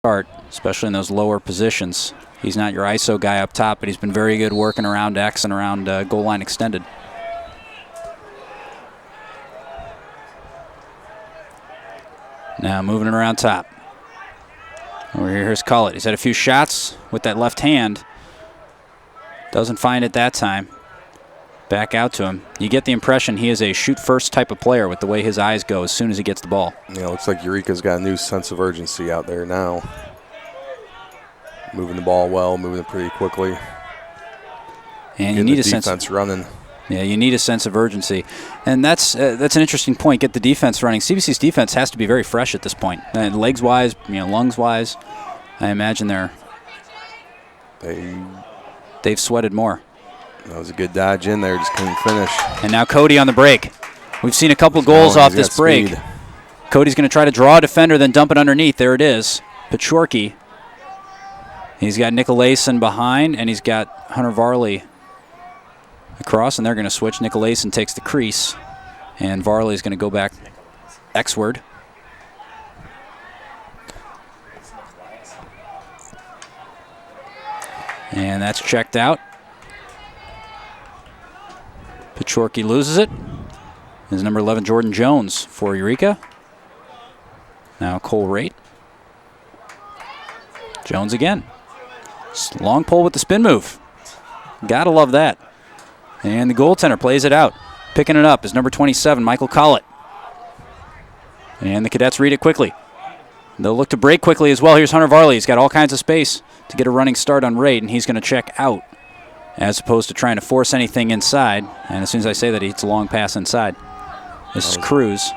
start, especially in those lower positions. He's not your ISO guy up top, but he's been very good working around X and around goal line extended. Now moving it around top. Over here, here's Collett. He's had a few shots with that left hand. Doesn't find it that time. Back out to him. You get the impression he is a shoot-first type of player with the way his eyes go as soon as he gets the ball. Yeah, looks like Eureka's got a new sense of urgency out there now. Moving the ball well, moving it pretty quickly. And you need a defense running. Yeah, you need a sense of urgency. And that's an interesting point. Get the defense running. CBC's defense has to be very fresh at this point. Legs-wise, lungs-wise, I imagine they've sweated more. That was a good dodge in there, just couldn't finish. And now Cody on the break. We've seen a couple goals off this break. Speed. Cody's going to try to draw a defender, then dump it underneath. There it is. Pachorky. He's got Nicolason behind, and he's got Hunter Varley across, and they're going to switch. Nicolason takes the crease, and Varley's going to go back X-ward. And that's checked out. Pachorky loses it. There's number 11, Jordan Jones for Eureka. Now Cole Raitt. Jones again. Long pull with the spin move. Gotta love that. And the goaltender plays it out. Picking it up is number 27, Michael Collett. And the Cadets read it quickly. They'll look to break quickly as well. Here's Hunter Varley. He's got all kinds of space to get a running start on Raitt, and he's going to check out as opposed to trying to force anything inside. And as soon as I say that, he hits a long pass inside. This is Cruz.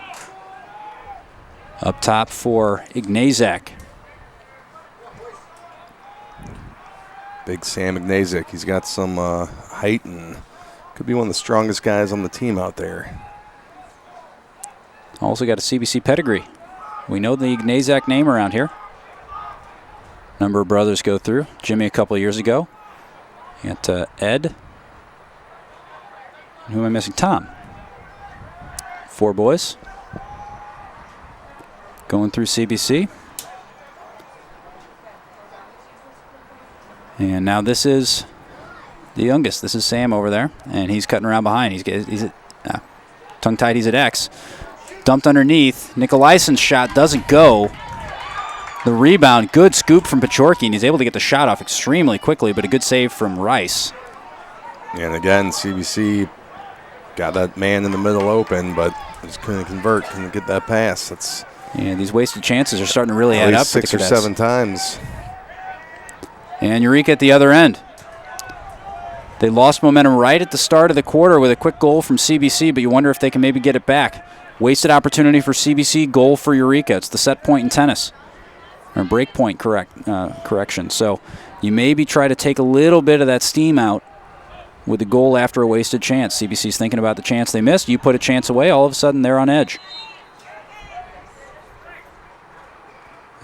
Up top for Ignazak. Big Sam Ignazak. He's got some height and could be one of the strongest guys on the team out there. Also got a CBC pedigree. We know the Ignazak name around here. Number of brothers go through. Jimmy a couple of years ago. You got Ed. And who am I missing? Tom. 4 boys going through CBC. And now this is the youngest. This is Sam over there, and he's cutting around behind. He's tongue-tied. He's at X. Dumped underneath. Nicolaison's shot doesn't go. The rebound, good scoop from Pachorky, and he's able to get the shot off extremely quickly, but a good save from Rice. And again, CBC got that man in the middle open, but just couldn't convert, couldn't get that pass. Yeah, these wasted chances are starting to really add up for the 6 or Cadets. 7 times. And Eureka at the other end. They lost momentum right at the start of the quarter with a quick goal from CBC, but you wonder if they can maybe get it back. Wasted opportunity for CBC, goal for Eureka. It's the set point in tennis. Or break point correction. So you maybe try to take a little bit of that steam out with a goal after a wasted chance. CBC's thinking about the chance they missed. You put a chance away, all of a sudden they're on edge.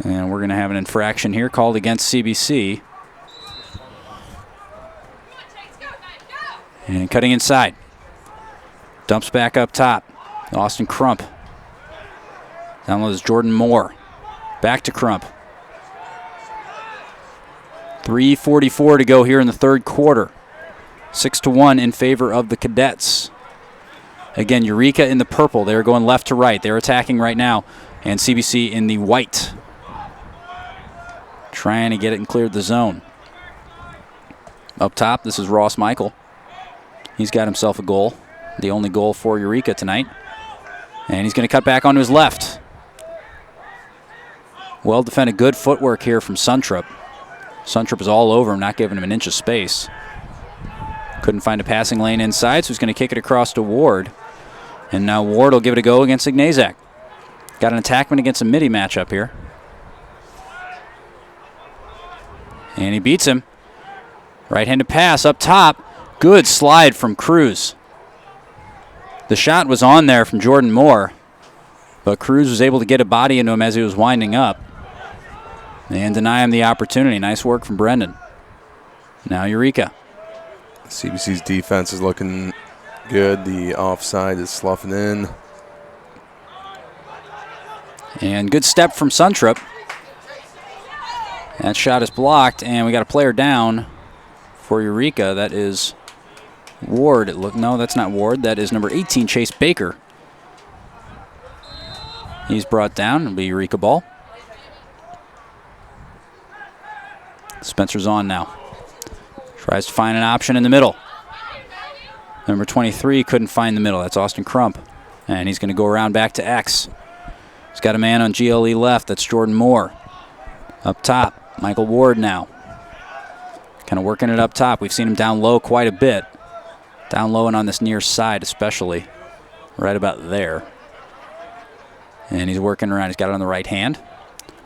And we're going to have an infraction here called against CBC. And cutting inside. Dumps back up top. Austin Crump. Down low is Jordan Moore. Back to Crump. 3:44 to go here in the third quarter. 6-1 in favor of the Cadets. Again, Eureka in the purple. They're going left to right. They're attacking right now. And CBC in the white. Trying to get it and clear the zone. Up top, this is Ross Michael. He's got himself a goal. The only goal for Eureka tonight. And he's going to cut back onto his left. Well defended, good footwork here from Suntrup. Suntrup is all over him, not giving him an inch of space. Couldn't find a passing lane inside, so he's going to kick it across to Ward. And now Ward will give it a go against Ignazak. Got an attackman against a midi matchup here. And he beats him. Right-handed pass up top. Good slide from Cruz. The shot was on there from Jordan Moore, but Cruz was able to get a body into him as he was winding up and deny him the opportunity. Nice work from Brendan. Now Eureka. CBC's defense is looking good. The offside is sloughing in. And good step from Suntrup. That shot is blocked, and we got a player down for Eureka. That is Ward. No, that's not Ward. That is number 18, Chase Baker. He's brought down. It'll be Eureka ball. Spencer's on now. Tries to find an option in the middle. Number 23 couldn't find the middle. That's Austin Crump. And he's going to go around back to X. He's got a man on GLE left. That's Jordan Moore. Up top, Michael Ward now. Kind of working it up top. We've seen him down low quite a bit. Down low and on this near side especially. Right about there. And he's working around. He's got it on the right hand.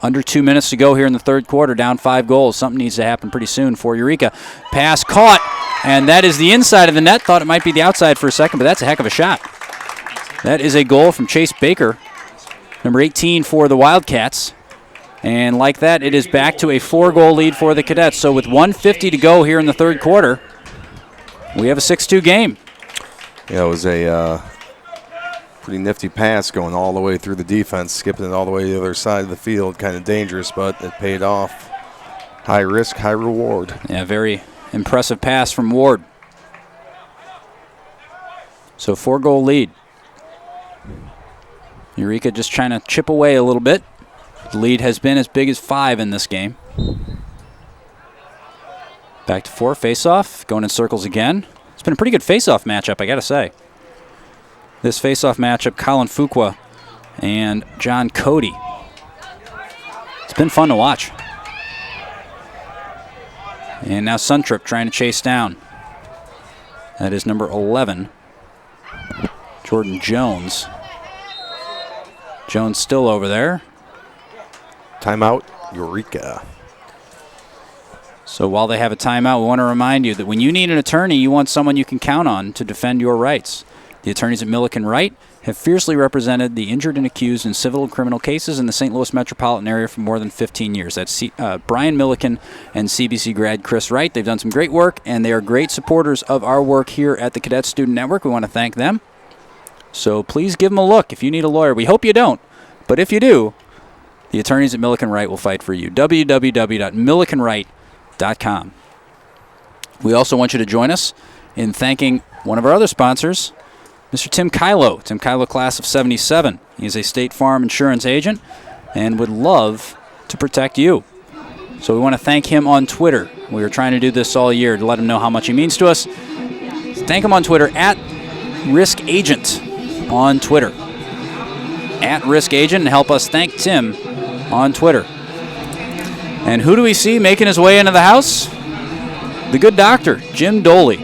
Under 2 minutes to go here in the third quarter, down 5 goals. Something needs to happen pretty soon for Eureka. Pass caught, and that is the inside of the net. Thought it might be the outside for a second, but that's a heck of a shot. That is a goal from Chase Baker, number 18 for the Wildcats. And like that, it is back to a 4-goal lead for the Cadets. So with 1:50 to go here in the third quarter, we have a 6-2 game. Yeah, it was a pretty nifty pass going all the way through the defense, skipping it all the way to the other side of the field. Kind of dangerous, but it paid off. High risk, high reward. Yeah, very impressive pass from Ward. So 4-goal lead. Eureka just trying to chip away a little bit. The lead has been as big as 5 in this game. Back to 4, face-off, going in circles again. It's been a pretty good face-off matchup, I got to say. This face-off matchup, Colin Fuqua and John Cody. It's been fun to watch. And now Suntrip trying to chase down. That is number 11, Jordan Jones. Jones still over there. Timeout, Eureka. So while they have a timeout, we want to remind you that when you need an attorney, you want someone you can count on to defend your rights. The attorneys at Milliken Wright have fiercely represented the injured and accused in civil and criminal cases in the St. Louis metropolitan area for more than 15 years. That's Brian Milliken and CBC grad Chris Wright. They've done some great work, and they are great supporters of our work here at the Cadet Student Network. We want to thank them. So please give them a look if you need a lawyer. We hope you don't, but if you do, the attorneys at Milliken Wright will fight for you. www.millikenwright.com. We also want you to join us in thanking one of our other sponsors, Mr. Tim Kylo. Tim Kylo, class of 77. He is a State Farm insurance agent and would love to protect you. So we want to thank him on Twitter. We were trying to do this all year to let him know how much he means to us. Thank him on Twitter, @RiskAgent on Twitter. @RiskAgent, and help us thank Tim on Twitter. And who do we see making his way into the house? The good doctor, Jim Dooley.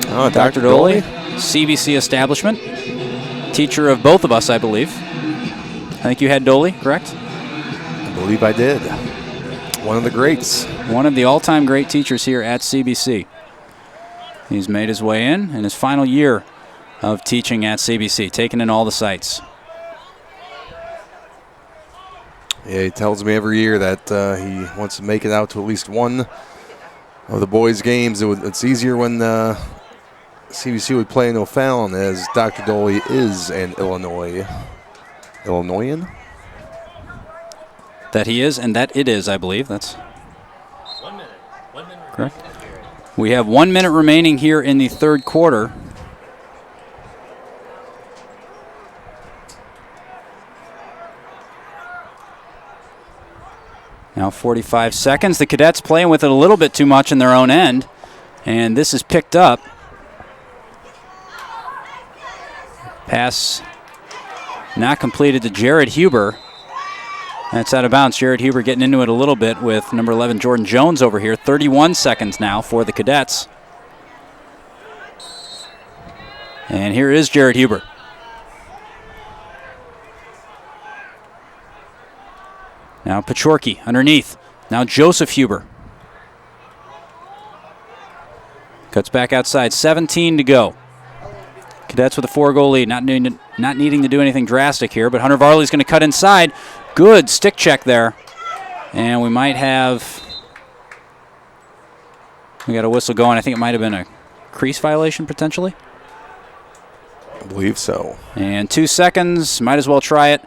Oh, Dr. Dooley? CBC establishment. Teacher of both of us, I believe. I think you had Dooley, correct? I believe I did. One of the greats. One of the all-time great teachers here at CBC. He's made his way in his final year of teaching at CBC, taking in all the sites. Yeah, he tells me every year that he wants to make it out to at least one of the boys' games. It's easier when CBC would play in O'Fallon, as Dr. Dooley is an Illinoisan. That he is, and that it is, I believe. That's 1 minute. 1 minute. correct. We have 1 minute remaining here in the third quarter. Now 45 seconds. The Cadets playing with it a little bit too much in their own end, and this is picked up. Pass not completed to Jared Huber. That's out of bounds. Jared Huber getting into it a little bit with number 11, Jordan Jones, over here. 31 seconds now for the Cadets. And here is Jared Huber. Now Pachorky underneath. Now Joseph Huber. Cuts back outside. 17 to go. Cadets with a 4-goal lead. Not needing to do anything drastic here, but Hunter Varley's going to cut inside. Good stick check there. And we might have... We got a whistle going. I think it might have been a crease violation potentially. I believe so. And 2 seconds. Might as well try it.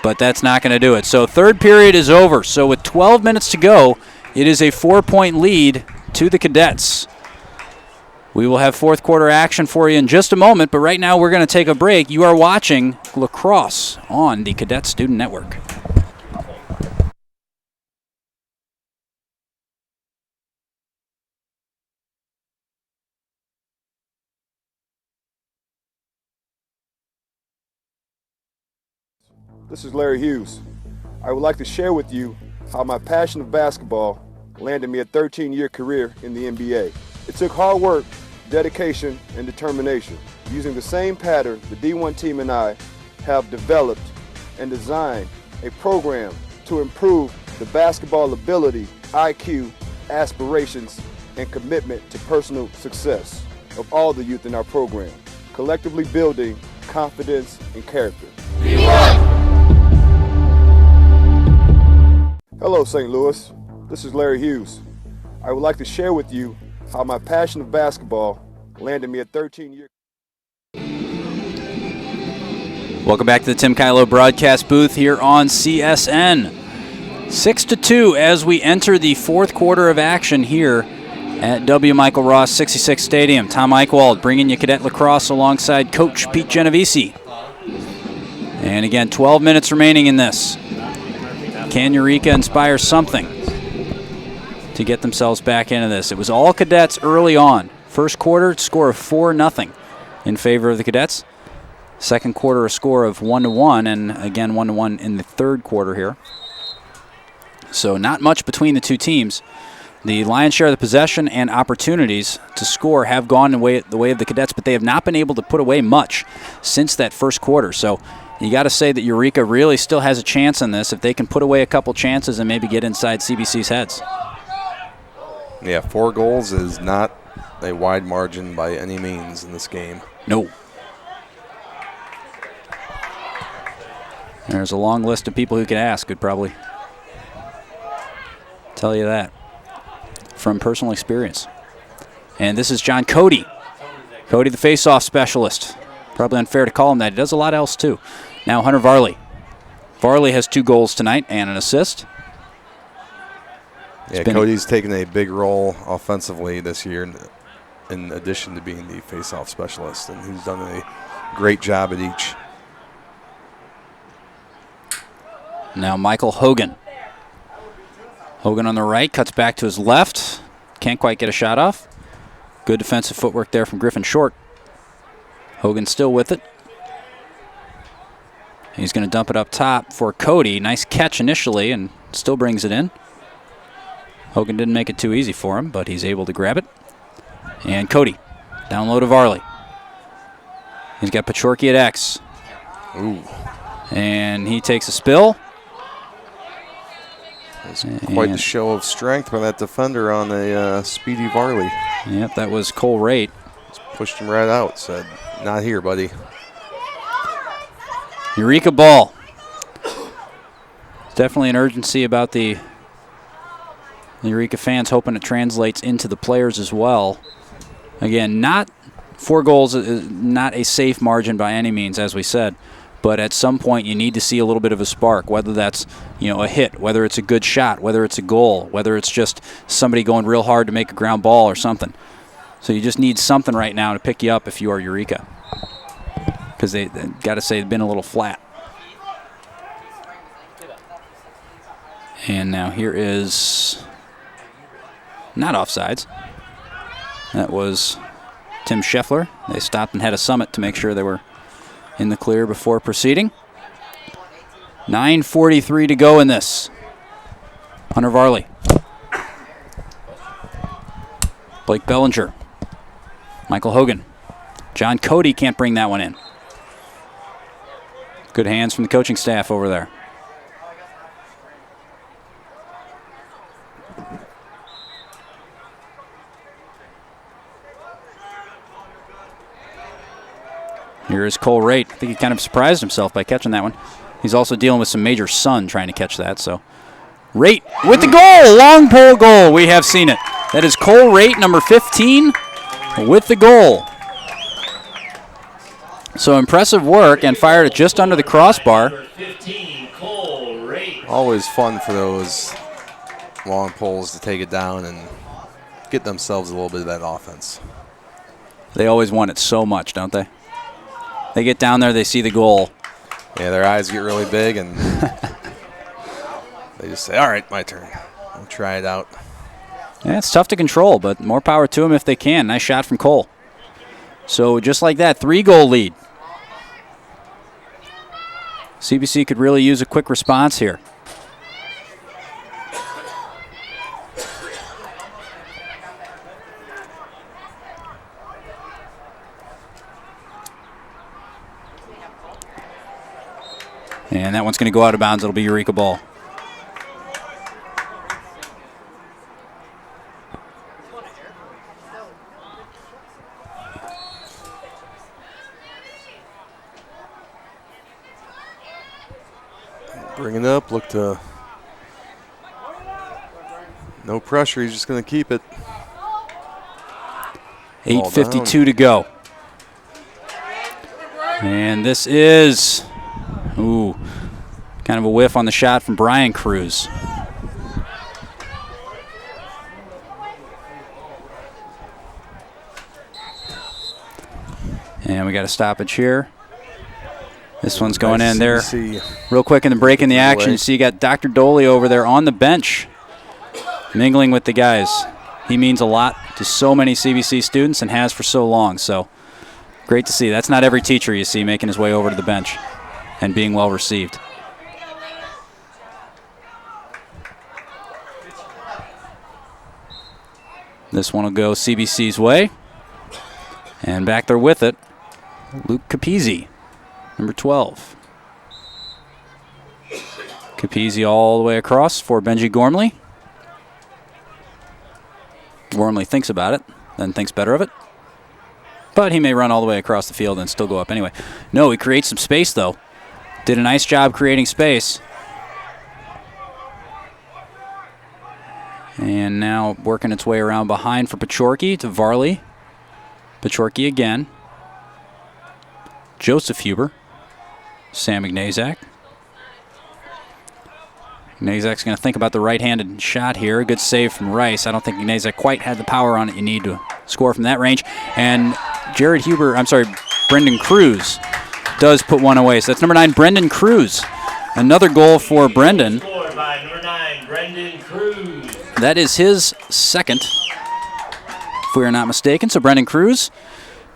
but that's not going to do it. So third period is over. So with 12 minutes to go, it is a 4-point lead to the Cadets. We will have fourth quarter action for you in just a moment, but right now we're going to take a break. You are watching Lacrosse on the Cadet Student Network. This is Larry Hughes. I would like to share with you how my passion of basketball landed me a 13-year career in the NBA. It took hard work, dedication, and determination. Using the same pattern, the D1 team and I have developed and designed a program to improve the basketball ability, IQ, aspirations, and commitment to personal success of all the youth in our program, collectively building confidence and character. Hello, St. Louis. This is Larry Hughes. I would like to share with you how my passion of basketball landed me a 13-year. Welcome back to the Tim Kylo broadcast booth here on CSN. 6-2 as we enter the fourth quarter of action here at W. Michael Ross 66 Stadium. Tom Eichwald bringing you Cadet Lacrosse alongside Coach Pete Genovese. And again, 12 minutes remaining in this. Can Eureka inspire something to get themselves back into this? It was all Cadets early on. First quarter, score of 4-0 in favor of the Cadets. Second quarter, a score of 1-1, and again 1-1 in the third quarter here. So not much between the two teams. The lion's share of the possession and opportunities to score have gone the way of the Cadets, but they have not been able to put away much since that first quarter. So you got to say that Eureka really still has a chance in this if they can put away a couple chances and maybe get inside CBC's heads. Yeah, 4 goals is not a wide margin by any means in this game. No. There's a long list of people who could ask, could probably tell you that from personal experience. And this is John Cody. Cody, the face-off specialist. Probably unfair to call him that. He does a lot else, too. Now Hunter Varley. Varley has 2 goals tonight and an assist. Yeah, Cody's taken a big role offensively this year in addition to being the face-off specialist, and he's done a great job at each. Now Michael Hogan. Hogan on the right, cuts back to his left. Can't quite get a shot off. Good defensive footwork there from Griffin Short. Hogan still with it. He's going to dump it up top for Cody. Nice catch initially and still brings it in. Hogan didn't make it too easy for him, but he's able to grab it. And Cody, down low to Varley. He's got Pachorki at X. Ooh. And he takes a spill. It's quite the show of strength by that defender on a speedy Varley. Yep, that was Cole Raitt. Just pushed him right out, said, not here, buddy. Eureka ball. Definitely an urgency about the Eureka fans, hoping it translates into the players as well. Again, not 4 goals, not a safe margin by any means, as we said. But at some point, you need to see a little bit of a spark, whether that's a hit, whether it's a good shot, whether it's a goal, whether it's just somebody going real hard to make a ground ball or something. So you just need something right now to pick you up if you are Eureka. Because they got to say, they've been a little flat. And now here is not offsides. That was Tim Scheffler. They stopped and had a summit to make sure they were in the clear before proceeding. 9:43 to go in this. Hunter Varley. Blake Bellinger. Michael Hogan. John Cody can't bring that one in. Good hands from the coaching staff over there. Here is Cole Raitt. I think he kind of surprised himself by catching that one. He's also dealing with some major sun trying to catch that. So Raitt with the goal. Long pole goal. We have seen it. That is Cole Raitt, number 15, with the goal. So impressive work and fired it just under the crossbar. Always fun for those long poles to take it down and get themselves a little bit of that offense. They always want it so much, don't they? They get down there, they see the goal. Yeah, their eyes get really big, and they just say, all right, my turn. I'll try it out. Yeah, it's tough to control, but more power to them if they can. Nice shot from Cole. So just like that, 3-goal lead. CBC could really use a quick response here. And that one's going to go out of bounds. It'll be Eureka ball. Bring it up, look to no pressure, he's just going to keep it. 8:52 to go. And this is, kind of a whiff on the shot from Brian Cruz. And we got a stoppage here. This one's going in there. Real quick in the break in the action, you see you got Dr. Dooley over there on the bench mingling with the guys. He means a lot to so many CBC students and has for so long. So great to see. That's not every teacher you see making his way over to the bench and being well received. This one will go CBC's way. And back there with it, Luke Capizzi. Number 12. Capizzi all the way across for Benji Gormley. Gormley thinks about it, then thinks better of it. But he may run all the way across the field and still go up anyway. No, he creates some space, though. Did a nice job creating space. And now working its way around behind for Pachorki to Varley. Pachorki again. Joseph Huber. Sam Ignazak. Ignazak's going to think about the right-handed shot here. Good save from Rice. I don't think Ignazak quite had the power on it you need to score from that range. And Brendan Cruz does put one away. So that's number 9, Brendan Cruz. Another goal for Brendan. Scored by number 9, Brendan Cruz. That is his second, if we are not mistaken. So Brendan Cruz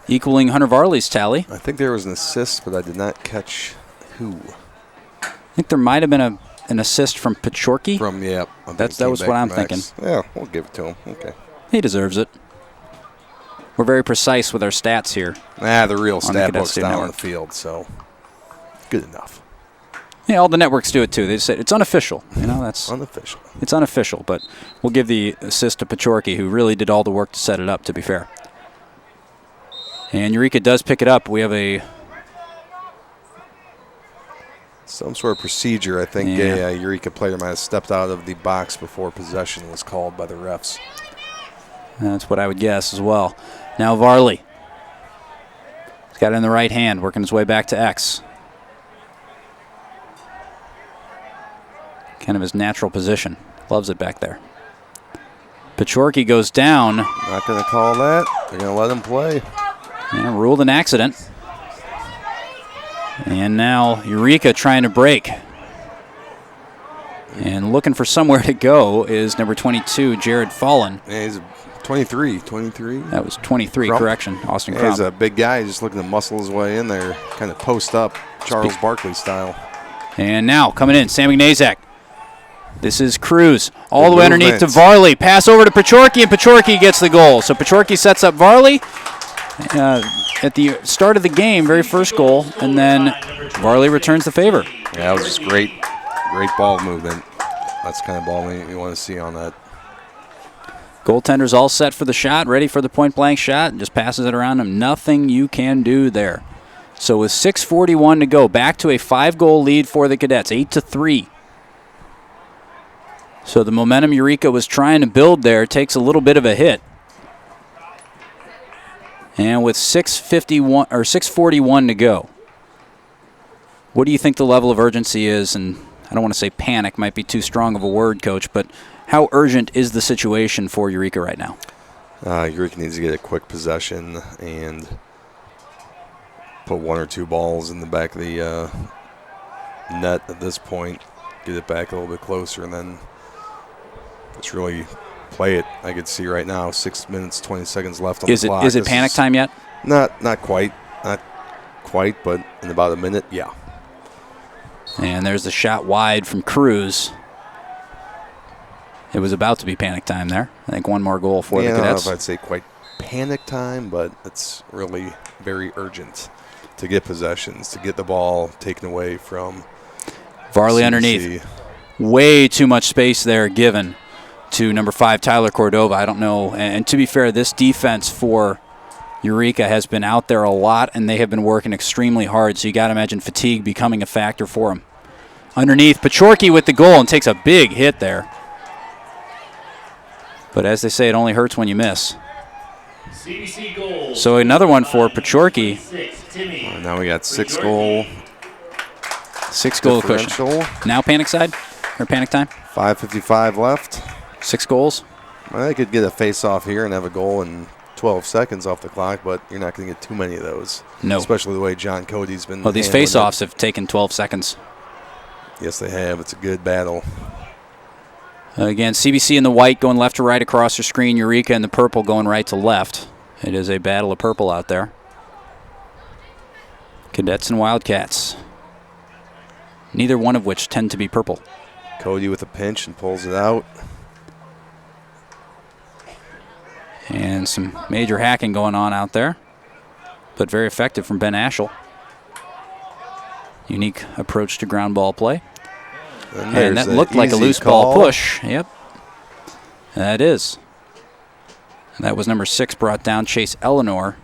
equaling Hunter Varley's tally. I think there was an assist, but I did not catch who. I think there might have been an assist from Pachorki. That was what I'm thinking. Yeah, we'll give it to him. Okay. He deserves it. We're very precise with our stats here. The real stat book's down network on the field, so good enough. Yeah, all the networks do it too. They say it's unofficial. That's unofficial. It's unofficial, but we'll give the assist to Pachorki, who really did all the work to set it up, to be fair. And Eureka does pick it up. We have some sort of procedure. I think a Eureka player might have stepped out of the box before possession was called by the refs. That's what I would guess as well. Now Varley. He's got it in the right hand, working his way back to X. Kind of his natural position. Loves it back there. Pachorki goes down. Not going to call that. They're going to let him play. Yeah, ruled an accident. And now Eureka trying to break. And looking for somewhere to go is number 22, Jared Fallen. Yeah, he's 23. That was 23, Crump. Correction. Austin Crump. He's a big guy. He's just looking to muscle his way in there, kind of post up, Charles Barkley style. And now coming in, Sam Ignazak. This is Cruz. All the way movement. underneath to Varley. Pass over to Pachorki, and Pachorki gets the goal. So Pachorki sets up Varley at the start of the game, very first goal, and then Varley returns the favor. Yeah, that was just great ball movement. That's the kind of ball you want to see on that. Goaltender's all set for the shot, ready for the point-blank shot, and just passes it around him. Nothing you can do there. So with 6:41 to go, back to a 5-goal lead for the Cadets, 8-3. So the momentum Eureka was trying to build there takes a little bit of a hit. And with 6:41 to go, what do you think the level of urgency is, and I don't want to say panic, might be too strong of a word, Coach, but how urgent is the situation for Eureka right now? Eureka needs to get a quick possession and put 1 or 2 balls in the back of the net at this point, get it back a little bit closer, and then just really play it. I could see right now 6 minutes, 20 seconds left on the clock. Is it panic time yet? Not quite. Not quite, but in about a minute, yeah. And there's the shot wide from Cruz. It was about to be panic time there. I think one more goal for the Cadets. I don't know if I'd say quite panic time, but it's really very urgent to get possessions, to get the ball taken away from Varley CBC. Underneath. Way too much space there given to number 5, Tyler Cordova. I don't know. And to be fair, this defense for Eureka has been out there a lot, and they have been working extremely hard, so you got to imagine fatigue becoming a factor for them. Underneath, Pachorki with the goal and takes a big hit there. But as they say, it only hurts when you miss. CBC goal. So another one for Pachorki. Now we got 6 goal. 6 goal cushion. Now panic side? Or panic time? 5:55 left. 6 goals? Well, they could get a face-off here and have a goal in 12 seconds off the clock, but you're not going to get too many of those. No. Especially the way John Cody's been. Well, these face-offs have taken 12 seconds. Yes, they have. It's a good battle. Again, CBC in the white going left to right across your screen. Eureka in the purple going right to left. It is a battle of purple out there. Cadets and Wildcats. Neither one of which tend to be purple. Cody with a pinch and pulls it out. And some major hacking going on out there, but very effective from Ben Ashel. Unique approach to ground ball play. And that looked like a loose ball push. Yep, that is. And that was number 6 brought down, Chase Eleanor.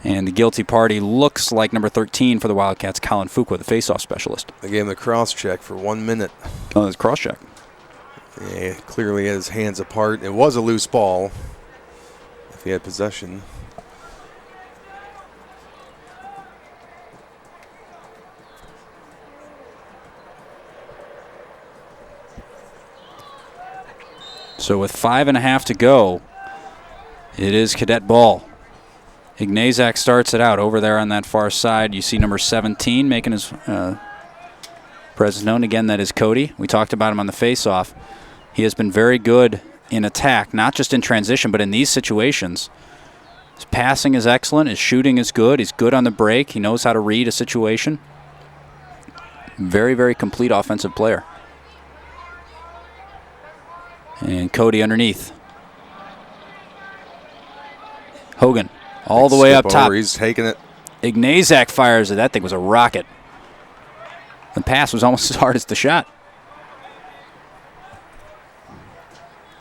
And the guilty party looks like number 13 for the Wildcats, Colin Fuqua, the faceoff specialist. They gave him the cross check for 1 minute. Oh, that's cross check. Yeah, clearly had his hands apart. It was a loose ball if he had possession. So with 5.5 to go, it is Cadet ball. Ignazak starts it out over there on that far side. You see number 17 making his presence known. Again, that is Cody. We talked about him on the face-off. He has been very good in attack, not just in transition, but in these situations. His passing is excellent. His shooting is good. He's good on the break. He knows how to read a situation. Very, very complete offensive player. And Cody underneath. Hogan all the way up top. He's taking it. Ignazak fires it. That thing was a rocket. The pass was almost as hard as the shot.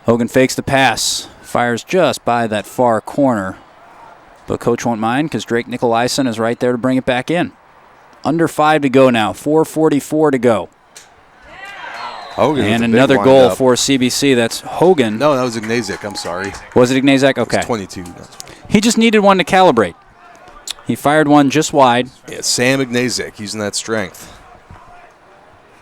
Hogan fakes the pass. Fires just by that far corner. But coach won't mind because Drake Nicolaisen is right there to bring it back in. Under 5 to go now. 4:44 to go. Hogan and another goal for CBC. That's Hogan. No, that was Ignazak. I'm sorry. Was it Ignazak? Okay. It's 22. He just needed one to calibrate. He fired one just wide. Yeah, Sam Ignazak using that strength.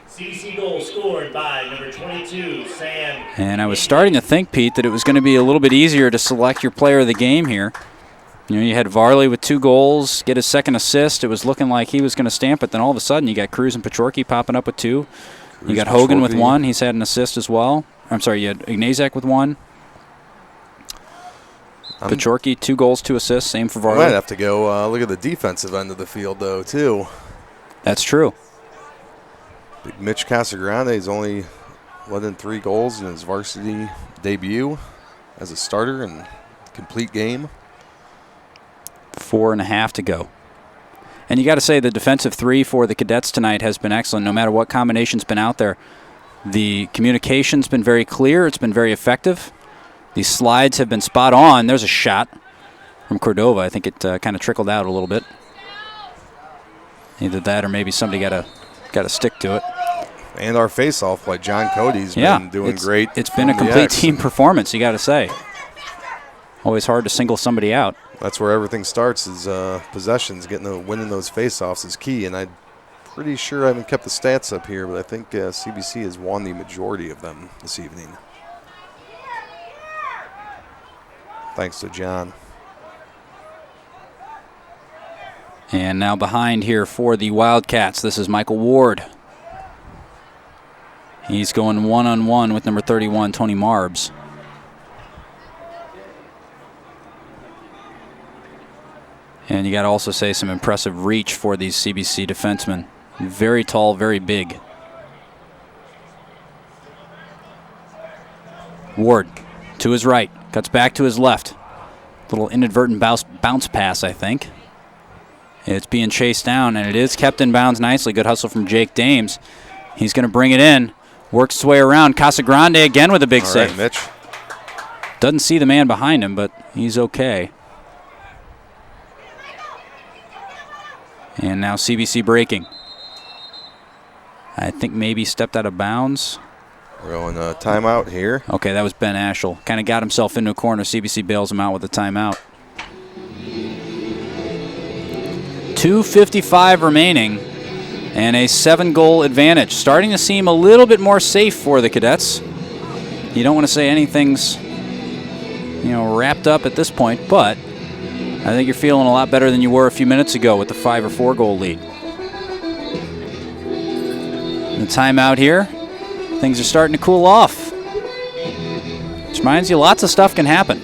CBC goal scored by number 22, Sam. And I was starting to think, Pete, that it was going to be a little bit easier to select your player of the game here. You know, you had Varley with 2 goals, get his second assist. It was looking like he was going to stamp it. Then all of a sudden, you got Cruz and Pachorki popping up with 2. You got Hogan with 1. He's had an assist as well. I'm sorry, you had Ignazak with 1. Pachorki, 2 goals, 2 assists. Same for Varley. I might have to go look at the defensive end of the field, though, too. That's true. Big Mitch Casagrande, he's only let in 3 goals in his varsity debut as a starter in complete game. 4.5 to go. And you got to say the defensive 3 for the Cadets tonight has been excellent. No matter what combination's been out there, the communication's been very clear. It's been very effective. These slides have been spot on. There's a shot from Cordova. I think it kind of trickled out a little bit. Either that or maybe somebody got to stick to it. And our face-off play, John Cody's been doing great. It's been a complete team performance, you got to say. Always hard to single somebody out. That's where everything starts is possessions. Winning those face-offs is key, and I Pretty sure I haven't kept the stats up here, but I think CBC has won the majority of them this evening. Thanks to John. And now behind here for the Wildcats, this is Michael Ward. He's going one-on-one with number 31, Tony Marbs. And you got to also say some impressive reach for these CBC defensemen. Very tall, very big. Ward to his right, cuts back to his left. Little inadvertent bounce pass, I think. It's being chased down, and it is kept in bounds nicely. Good hustle from Jake Dames. He's going to bring it in. Works his way around. Casagrande again with a big save. All right, Mitch. Doesn't see the man behind him, but he's okay. And now CBC breaking. I think maybe stepped out of bounds. We're going timeout here. Okay, that was Ben Aschel. Kind of got himself into a corner. CBC bails him out with a timeout. 2:55 remaining and a 7-goal advantage. Starting to seem a little bit more safe for the Cadets. You don't want to say anything's, wrapped up at this point, but I think you're feeling a lot better than you were a few minutes ago with the 5 or 4 goal lead. The timeout here. Things are starting to cool off. Which reminds you, lots of stuff can happen.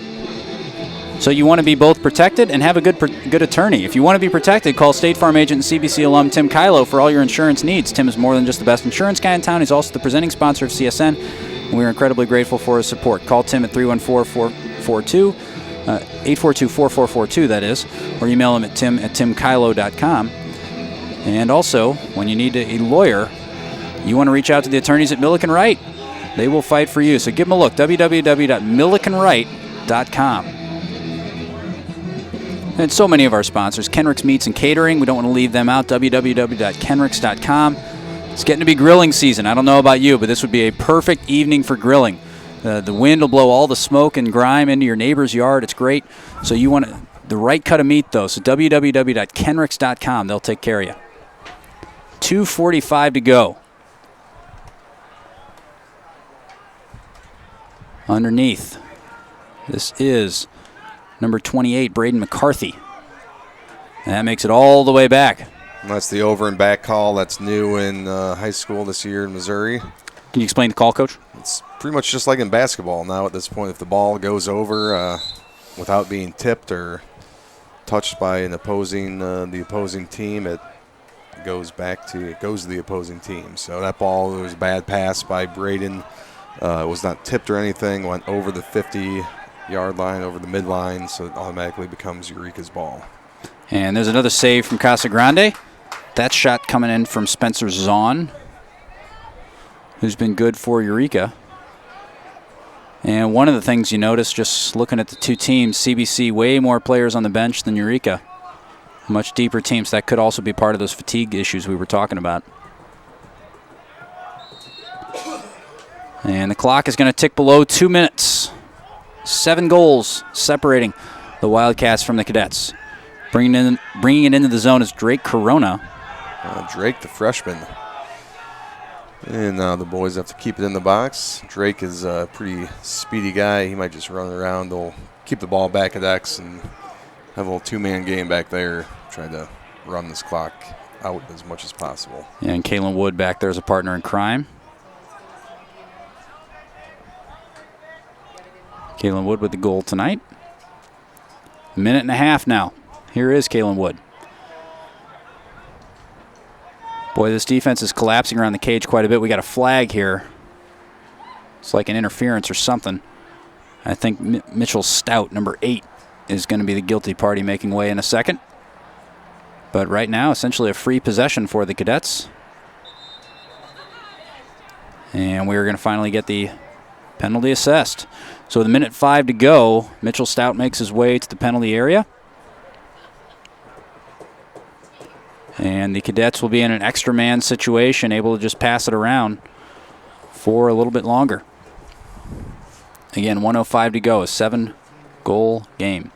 So you want to be both protected and have a good attorney. If you want to be protected, call State Farm agent and CBC alum Tim Kylo for all your insurance needs. Tim is more than just the best insurance guy in town. He's also the presenting sponsor of CSN, and we're incredibly grateful for his support. Call Tim at 842-4442, that is, or email him at tim@timkylo.com. And also, when you need a lawyer, you want to reach out to the attorneys at Milliken Wright. They will fight for you. So give them a look, www.millikenwright.com. And so many of our sponsors, Kenrick's Meats and Catering. We don't want to leave them out, www.kenricks.com. It's getting to be grilling season. I don't know about you, but this would be a perfect evening for grilling. The wind will blow all the smoke and grime into your neighbor's yard. It's great. So you want the right cut of meat, though. So www.kenricks.com. They'll take care of you. 2:45 to go. Underneath, this is number 28, Braden McCarthy. And that makes it all the way back. And that's the over and back call. That's new in high school this year in Missouri. Can you explain the call, Coach? It's pretty much just like in basketball now at this point. If the ball goes over without being tipped or touched by the opposing team, it goes to the opposing team. So that ball, there was a bad pass by Braden. It was not tipped or anything. Went over the 50-yard line, over the midline, so it automatically becomes Eureka's ball. And there's another save from Casagrande. That shot coming in from Spencer Zahn, who's been good for Eureka. And one of the things you notice just looking at the two teams, CBC way more players on the bench than Eureka. Much deeper teams. That could also be part of those fatigue issues we were talking about. And the clock is going to tick below 2 minutes. 7 goals separating the Wildcats from the Cadets. Bringing it into the zone is Drake Corona. Drake, the freshman. And now the boys have to keep it in the box. Drake is a pretty speedy guy. He might just run around. They'll keep the ball back at X and have a little two-man game back there, trying to run this clock out as much as possible. And Kalen Wood back there as a partner in crime. Kalen Wood with the goal tonight. 1.5 minutes now. Here is Kalen Wood. Boy, this defense is collapsing around the cage quite a bit. We got a flag here. It's like an interference or something. I think Mitchell Stout, number 8, is going to be the guilty party making way in a second. But right now, essentially a free possession for the Cadets. And we're going to finally get the penalty assessed. So with 1:05 to go, Mitchell Stout makes his way to the penalty area. And the Cadets will be in an extra man situation, able to just pass it around for a little bit longer. Again, 1:05 to go, a 7-goal game.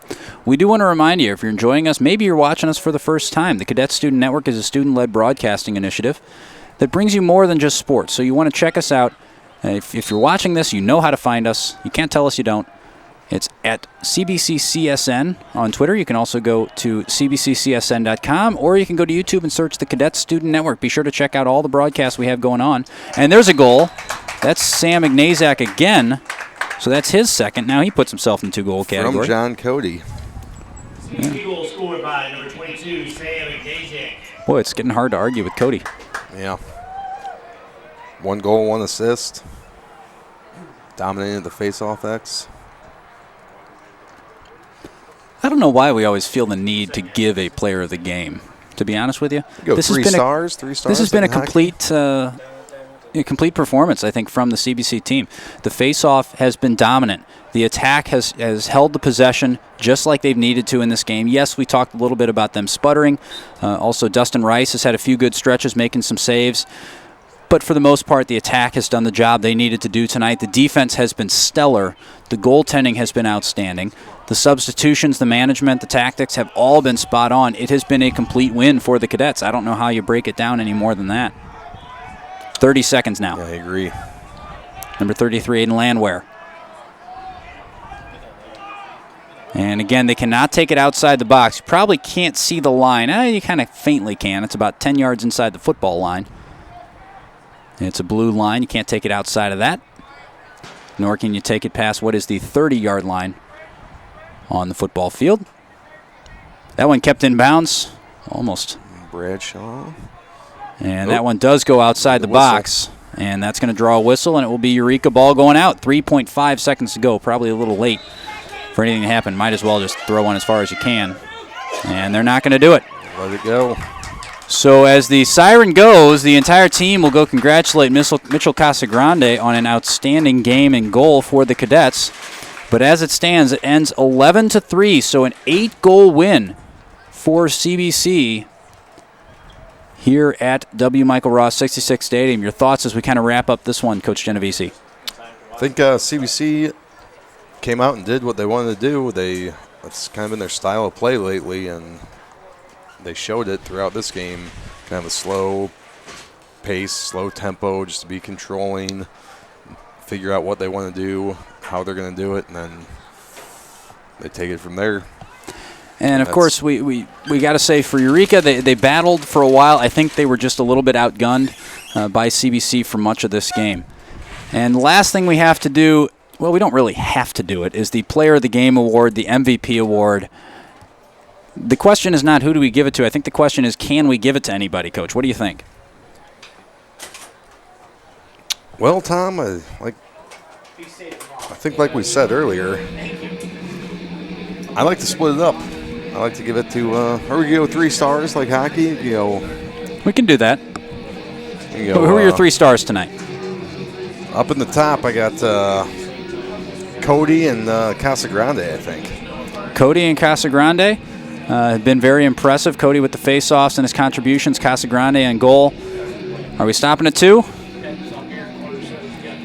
We do want to remind you, if you're enjoying us, maybe you're watching us for the first time, the Cadet Student Network is a student-led broadcasting initiative that brings you more than just sports. So you want to check us out. If you're watching this, you know how to find us. You can't tell us you don't. It's at CBCCSN on Twitter. You can also go to cbccsn.com, or you can go to YouTube and search the Cadet Student Network. Be sure to check out all the broadcasts we have going on. And there's a goal. That's Sam Ignazak again. So that's his second. Now he puts himself in 2-goal category. From John Cody. CBC goal scored by number 22, Sam Ignazak. Boy, it's getting hard to argue with Cody. Yeah. 1 goal, 1 assist. Dominated the face-off X. I don't know why we always feel the need to give a player of the game, to be honest with you. This has been 3 stars. This has been a complete performance, I think, from the CBC team. The face-off has been dominant. The attack has held the possession just like they've needed to in this game. Yes, we talked a little bit about them sputtering. Also, Dustin Rice has had a few good stretches, making some saves. But for the most part, the attack has done the job they needed to do tonight. The defense has been stellar. The goaltending has been outstanding. The substitutions, the management, the tactics have all been spot on. It has been a complete win for the Cadets. I don't know how you break it down any more than that. 30 seconds now. Yeah, I agree. Number 33, Aiden Landwehr. And again, they cannot take it outside the box. You probably can't see the line. You kind of faintly can. It's about 10 yards inside the football line. It's a blue line. You can't take it outside of that. Nor can you take it past what is the 30-yard line on the football field. That one kept in bounds. Almost. Bradshaw. And that one does go outside the box. And that's going to draw a whistle, and it will be Eureka ball going out. 3.5 seconds to go. Probably a little late for anything to happen. Might as well just throw one as far as you can. And they're not going to do it. Let it go. So as the siren goes, the entire team will go congratulate Mitchell Casagrande on an outstanding game and goal for the Cadets. But as it stands, it ends 11-3, so an 8-goal win for CBC here at W. Michael Ross 66 Stadium. Your thoughts as we kind of wrap up this one, Coach Genovese? I think CBC came out and did what they wanted to do. That's kind of been their style of play lately, and they showed it throughout this game. Kind of a slow pace, slow tempo, just to be controlling, figure out what they want to do, how they're going to do it, and then they take it from there. And, of course, we got to say for Eureka, they battled for a while. I think they were just a little bit outgunned by CBC for much of this game. And the last thing we have to do, well, we don't really have to do it, is the Player of the Game award, the MVP award. The question is not who do we give it to. I think the question is, can we give it to anybody, Coach? What do you think? Well, Tom, I think like we said earlier, I like to split it up. I like to give it to, or we go 3 stars like hockey. We can do that. Who are your 3 stars tonight? Up in the top, I got Cody and Casagrande, I think. Cody and Casagrande have been very impressive. Cody with the face-offs and his contributions. Casagrande on goal. Are we stopping at 2?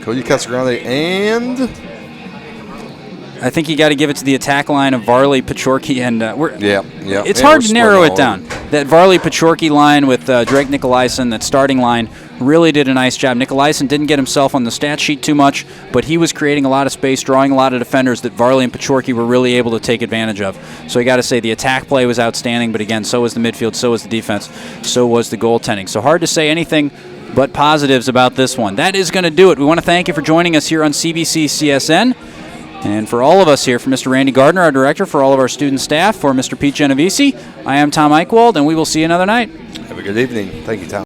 Cody, Casagrande, and I think you got to give it to the attack line of Varley, Pachorky, and It's Yeah, hard to narrow it down. That Varley, Pachorky line with Drake Nicolaisen, that starting line, really did a nice job. Nicolaisen didn't get himself on the stat sheet too much, but he was creating a lot of space, drawing a lot of defenders that Varley and Pachorky were really able to take advantage of. So you got to say the attack play was outstanding, but again, so was the midfield, so was the defense, so was the goaltending. So hard to say anything but positives about this one. That is going to do it. We want to thank you for joining us here on CBC CSN. And for all of us here, for Mr. Randy Gardner, our director, for all of our student staff, for Mr. Pete Genovese, I am Tom Eichwald, and we will see you another night. Have a good evening. Thank you, Tom.